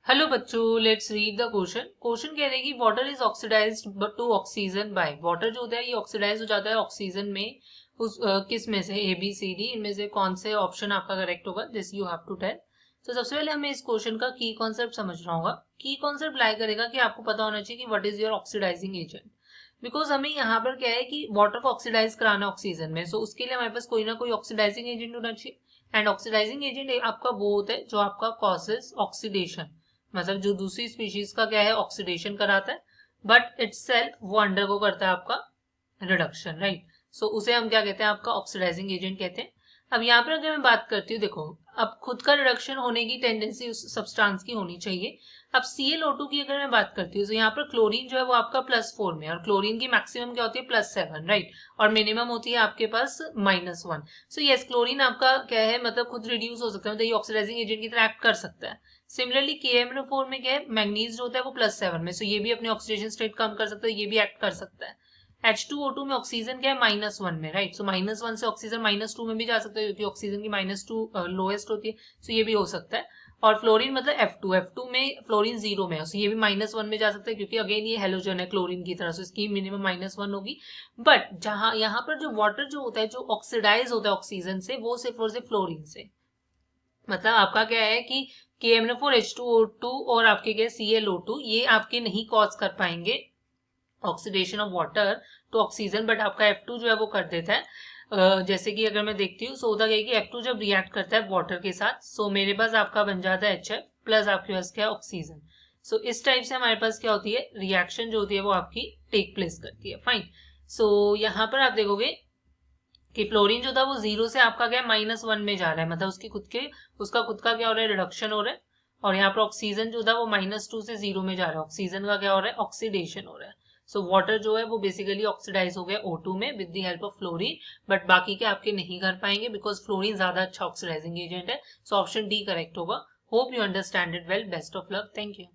Hello बच्चों, let's read the question. Question कह रहे हैं कि water is oxidized to oxygen by. Water जो होता है ये ऑक्सीडाइज हो जाता है ऑक्सीजन में। किस में से? ए बी सी डी, इनमें से कौन से ऑप्शन आपका करेक्ट होगा? This you have to tell. तो सबसे पहले हमें इस क्वेश्चन का की कॉन्सेप्ट समझना होगा। की कॉन्सेप्ट लाई करेगा कि आपको पता होना चाहिए कि what is your oxidizing agent. Because हमें यहाँ पर क्या है कि वाटर को ऑक्सीडाइज कराना ऑक्सीजन में, सो उसके लिए हमारे पास कोई ना कोई ऑक्सीडाइजिंग एजेंट होना चाहिए। एंड ऑक्सीडाइजिंग एजेंट आपका वो होता है जो आपका कॉजेज ऑक्सीडेशन, मतलब जो दूसरी स्पीशीज का क्या है ऑक्सीडेशन कराता है, बट इटसेल्फ वो अंडरगो करता है आपका रिडक्शन, राइट। सो उसे हम क्या कहते हैं? आपका ऑक्सीडाइजिंग एजेंट कहते हैं। अब यहाँ पर अगर मैं बात करती हूँ, देखो अब खुद का रिडक्शन होने की टेंडेंसी उस सब्सटेंस की होनी चाहिए। अब ClO2 की अगर मैं बात करती हूँ तो यहाँ पर क्लोरीन जो है वो आपका +4 में, और क्लोरीन की मैक्सिमम क्या होती है? +7, राइट। और मिनिमम होती है आपके पास -1। सो यस, क्लोरीन आपका क्या है, मतलब खुद रिड्यूस हो सकता है, मतलब ये ऑक्सीडाइजिंग एजेंट की तरह एक्ट कर सकता है। सिमिलरली KMnO4 में क्या है? मैग्नीज जो होता है वो +7 में, सो ये भी अपनी ऑक्सीडेशन स्टेट कम कर सकता है, ये भी एक्ट कर सकता है। H2O2 में ऑक्सीजन क्या है? -1 में, राइट। सो -1 से ऑक्सीजन -2 में भी जा सकता है, क्योंकि ऑक्सीजन की -2 लोएस्ट होती है, सो ये भी हो सकता है। और फ्लोरीन मतलब F2 में फ्लोरीन 0 में है, सो ये भी -1 में जा सकता है, क्योंकि अगेन ये हेलोजन है क्लोरीन की तरह, सो इसकी मिनिमम -1 होगी। बट जहां यहाँ पर जो वाटर जो होता है जो ऑक्सीडाइज होता है ऑक्सीजन से, वो सिर्फ और सिर्फ फ्लोरीन से। मतलब आपका क्या है कि KMnO4 H2O2 और आपके क्या ClO2 ये आपके नहीं कॉज कर पाएंगे oxidation of water to oxygen, but आपका F2 जो है वो कर देता है। जैसे कि अगर मैं देखती हूँ, सो होता क्या है कि F2 जब रिएक्ट करता है वाटर के साथ, सो मेरे पास आपका बन जाता है HF प्लस आपके पास क्या है? ऑक्सीजन। सो इस टाइप से हमारे पास क्या होती है? रिएक्शन जो होती है वो आपकी टेक प्लेस करती है, फाइन। सो यहाँ पर आप देखोगे कि फ्लोरीन जो था वो 0 से आपका क्या -1 में जा रहा है, मतलब उसका खुद का क्या हो रहा है? रिडक्शन हो रहा है। और यहाँ पर ऑक्सीजन जो था वो -2 से 0 में जा रहा है, ऑक्सीजन का क्या हो रहा है? ऑक्सीडेशन हो रहा है। सो वाटर जो है वो बेसिकली ऑक्सीडाइज हो गया O2 में with the help of fluorine, but बाकी के आपके नहीं कर पाएंगे बिकॉज फ्लोरीन ज्यादा अच्छा ऑक्सीडाइजिंग एजेंट है। सो ऑप्शन डी करेक्ट होगा। Hope you understand it well. Best of luck. Thank you.